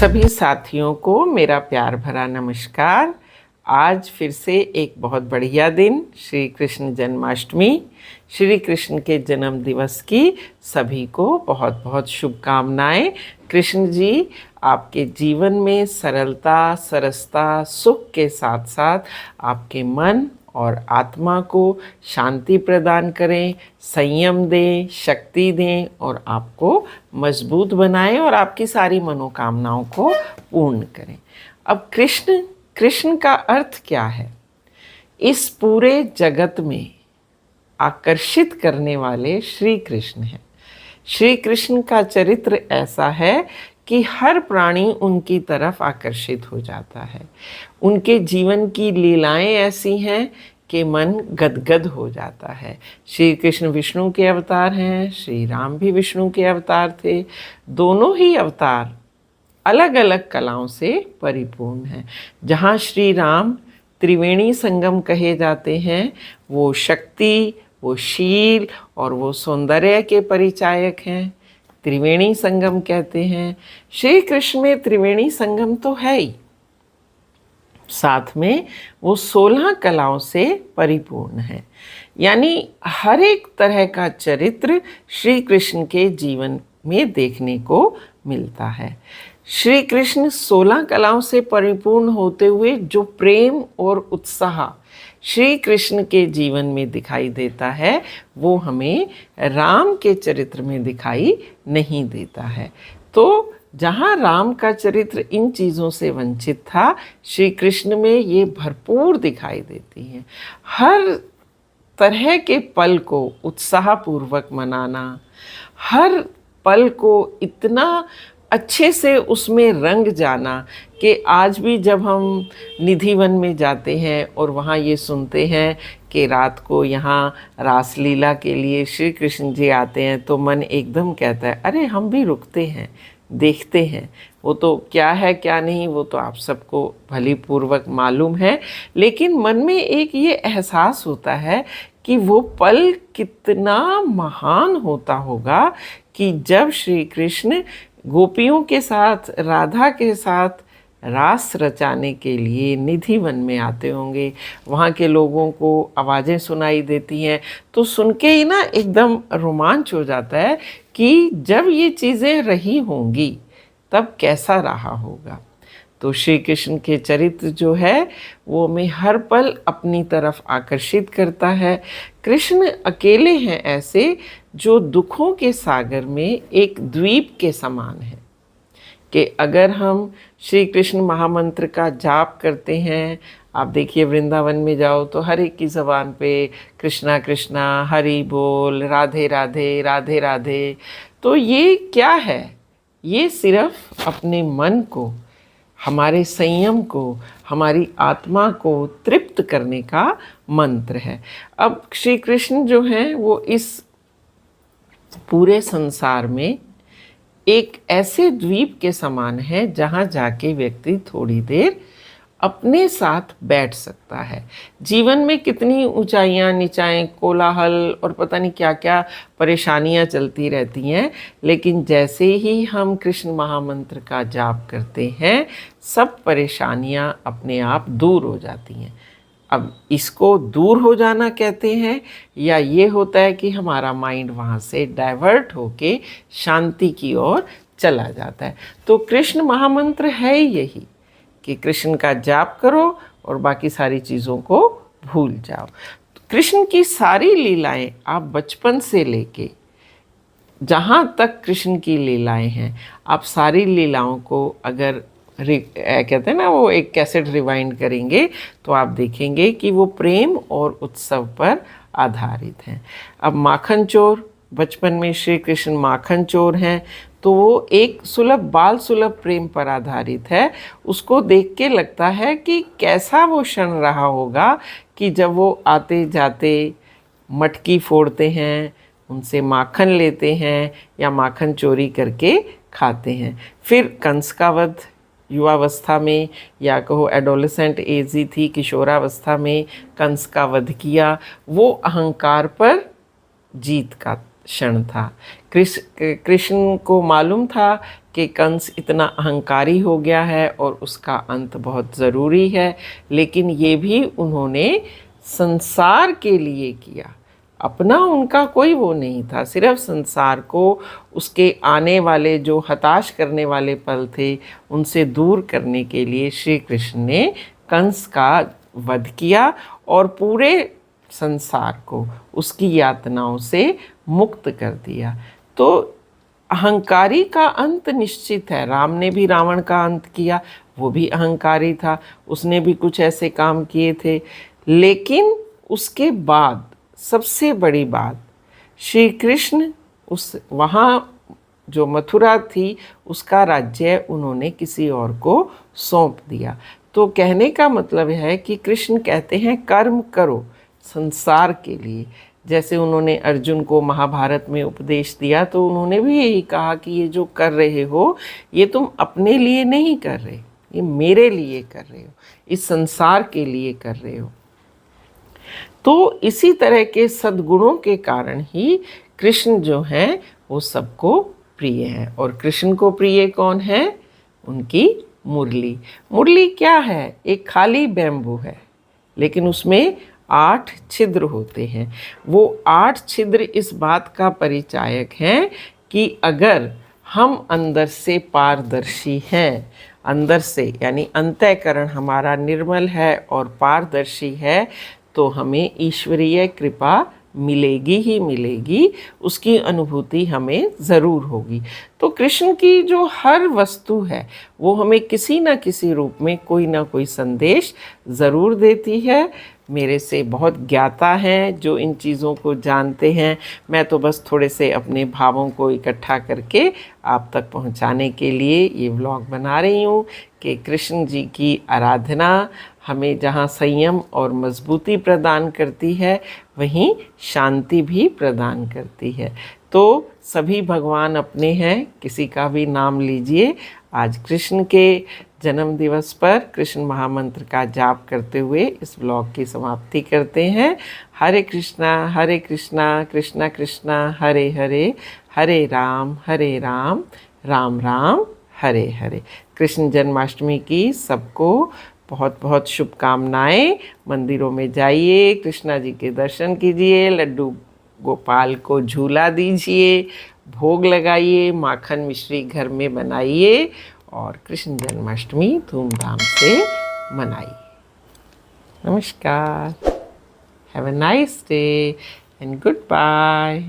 सभी साथियों को मेरा प्यार भरा नमस्कार। आज फिर से एक बहुत बढ़िया दिन, श्री कृष्ण जन्माष्टमी, श्री कृष्ण के जन्म दिवस की सभी को बहुत बहुत शुभकामनाएं। कृष्ण जी आपके जीवन में सरलता, सरसता, सुख के साथ साथ आपके मन और आत्मा को शांति प्रदान करें, संयम दें, शक्ति दें और आपको मजबूत बनाएं और आपकी सारी मनोकामनाओं को पूर्ण करें। अब कृष्ण का अर्थ क्या है? इस पूरे जगत में आकर्षित करने वाले श्री कृष्ण हैं। श्री कृष्ण का चरित्र ऐसा है कि हर प्राणी उनकी तरफ आकर्षित हो जाता है। उनके जीवन की लीलाएं ऐसी हैं कि मन गदगद हो जाता है। श्री कृष्ण विष्णु के अवतार हैं, श्री राम भी विष्णु के अवतार थे। दोनों ही अवतार अलग अलग कलाओं से परिपूर्ण हैं। जहाँ श्री राम त्रिवेणी संगम कहे जाते हैं, वो शक्ति, वो शील और वो सौंदर्य के परिचायक हैं, त्रिवेणी संगम कहते हैं। श्री कृष्ण में त्रिवेणी संगम तो है ही, साथ में वो 16 कलाओं से परिपूर्ण है। यानी हर एक तरह का चरित्र श्री कृष्ण के जीवन में देखने को मिलता है। श्री कृष्ण 16 कलाओं से परिपूर्ण होते हुए जो प्रेम और उत्साह श्री कृष्ण के जीवन में दिखाई देता है, वो हमें राम के चरित्र में दिखाई नहीं देता है। तो जहाँ राम का चरित्र इन चीज़ों से वंचित था, श्री कृष्ण में ये भरपूर दिखाई देती हैं। हर तरह के पल को उत्साहपूर्वक मनाना, हर पल को इतना अच्छे से उसमें रंग जाना कि आज भी जब हम निधिवन में जाते हैं और वहाँ ये सुनते हैं कि रात को यहाँ रासलीला के लिए श्री कृष्ण जी आते हैं, तो मन एकदम कहता है अरे हम भी रुकते हैं, देखते हैं। वो तो क्या है क्या नहीं वो तो आप सबको भली पूर्वक मालूम है, लेकिन मन में एक ये एहसास होता है कि वो पल कितना महान होता होगा कि जब श्री कृष्ण गोपियों के साथ, राधा के साथ रास रचाने के लिए निधिवन में आते होंगे। वहाँ के लोगों को आवाज़ें सुनाई देती हैं, तो सुन के ही ना एकदम रोमांच हो जाता है कि जब ये चीज़ें रही होंगी तब कैसा रहा होगा। तो श्री कृष्ण के चरित्र जो है वो हमें हर पल अपनी तरफ आकर्षित करता है। कृष्ण अकेले हैं ऐसे जो दुखों के सागर में एक द्वीप के समान है कि अगर हम श्री कृष्ण महामंत्र का जाप करते हैं, आप देखिए वृंदावन में जाओ तो हर एक की ज़बान पे कृष्णा कृष्णा, हरि बोल, राधे राधे, राधे राधे। तो ये क्या है? ये सिर्फ अपने मन को, हमारे संयम को, हमारी आत्मा को तृप्त करने का मंत्र है। अब श्री कृष्ण जो हैं वो इस पूरे संसार में एक ऐसे द्वीप के समान है जहाँ जाके व्यक्ति थोड़ी देर अपने साथ बैठ सकता है। जीवन में कितनी ऊंचाइयां नीचाएं, कोलाहल और पता नहीं क्या क्या परेशानियां चलती रहती हैं, लेकिन जैसे ही हम कृष्ण महामंत्र का जाप करते हैं, सब परेशानियां अपने आप दूर हो जाती हैं। अब इसको दूर हो जाना कहते हैं, या ये होता है कि हमारा माइंड वहाँ से डाइवर्ट होके शांति की ओर चला जाता है। तो कृष्ण महामंत्र है यही कि कृष्ण का जाप करो और बाकी सारी चीज़ों को भूल जाओ। तो कृष्ण की सारी लीलाएं आप बचपन से लेके जहाँ तक कृष्ण की लीलाएं हैं, आप सारी लीलाओं को अगर कहते हैं ना वो एक कैसेट रिवाइंड करेंगे तो आप देखेंगे कि वो प्रेम और उत्सव पर आधारित हैं। अब माखन चोर, बचपन में श्री कृष्ण माखन चोर हैं, तो वो एक सुलभ, बाल सुलभ प्रेम पर आधारित है। उसको देख के लगता है कि कैसा वो क्षण रहा होगा कि जब वो आते जाते मटकी फोड़ते हैं, उनसे माखन लेते हैं या माखन चोरी करके खाते हैं। फिर कंस का वध युवावस्था में, या कहो एडोलेसेंट एज ही थी, किशोरावस्था में कंस का वध किया। वो अहंकार पर जीत का क्षण था। कृष्ण को मालूम था कि कंस इतना अहंकारी हो गया है और उसका अंत बहुत ज़रूरी है, लेकिन ये भी उन्होंने संसार के लिए किया। अपना उनका कोई वो नहीं था, सिर्फ संसार को, उसके आने वाले जो हताश करने वाले पल थे उनसे दूर करने के लिए श्री कृष्ण ने कंस का वध किया और पूरे संसार को उसकी यातनाओं से मुक्त कर दिया। तो अहंकारी का अंत निश्चित है। राम ने भी रावण का अंत किया, वो भी अहंकारी था, उसने भी कुछ ऐसे काम किए थे। लेकिन उसके बाद सबसे बड़ी बात, श्री कृष्ण उस वहाँ जो मथुरा थी उसका राज्य उन्होंने किसी और को सौंप दिया। तो कहने का मतलब है कि कृष्ण कहते हैं कर्म करो संसार के लिए। जैसे उन्होंने अर्जुन को महाभारत में उपदेश दिया तो उन्होंने भी यही कहा कि ये जो कर रहे हो ये तुम अपने लिए नहीं कर रहे, ये मेरे लिए कर रहे हो, इस संसार के लिए कर रहे हो। तो इसी तरह के सद्गुणों के कारण ही कृष्ण जो हैं वो सबको प्रिय हैं। और कृष्ण को प्रिय कौन है? उनकी मुरली। मुरली क्या है? एक खाली बैम्बू है, लेकिन उसमें 8 छिद्र होते हैं। वो 8 छिद्र इस बात का परिचायक हैं कि अगर हम अंदर से पारदर्शी हैं, अंदर से यानी अंतःकरण हमारा निर्मल है और पारदर्शी है, तो हमें ईश्वरीय कृपा मिलेगी ही मिलेगी, उसकी अनुभूति हमें ज़रूर होगी। तो कृष्ण की जो हर वस्तु है वो हमें किसी न किसी रूप में कोई ना कोई संदेश ज़रूर देती है। मेरे से बहुत ज्ञाता हैं जो इन चीज़ों को जानते हैं, मैं तो बस थोड़े से अपने भावों को इकट्ठा करके आप तक पहुंचाने के लिए ये व्लॉग बना रही हूँ कि कृष्ण जी की आराधना हमें जहाँ संयम और मजबूती प्रदान करती है वहीं शांति भी प्रदान करती है। तो सभी भगवान अपने हैं, किसी का भी नाम लीजिए। आज कृष्ण के जन्म दिवस पर कृष्ण महामंत्र का जाप करते हुए इस व्लॉग की समाप्ति करते हैं। हरे कृष्णा कृष्णा कृष्णा हरे हरे, हरे राम राम राम हरे हरे। कृष्ण जन्माष्टमी की सबको बहुत बहुत शुभकामनाएं। मंदिरों में जाइए, कृष्णा जी के दर्शन कीजिए, लड्डू गोपाल को झूला दीजिए, भोग लगाइए, माखन मिश्री घर में बनाइए और कृष्ण जन्माष्टमी धूमधाम से मनाइए। नमस्कार, have a nice day and good bye.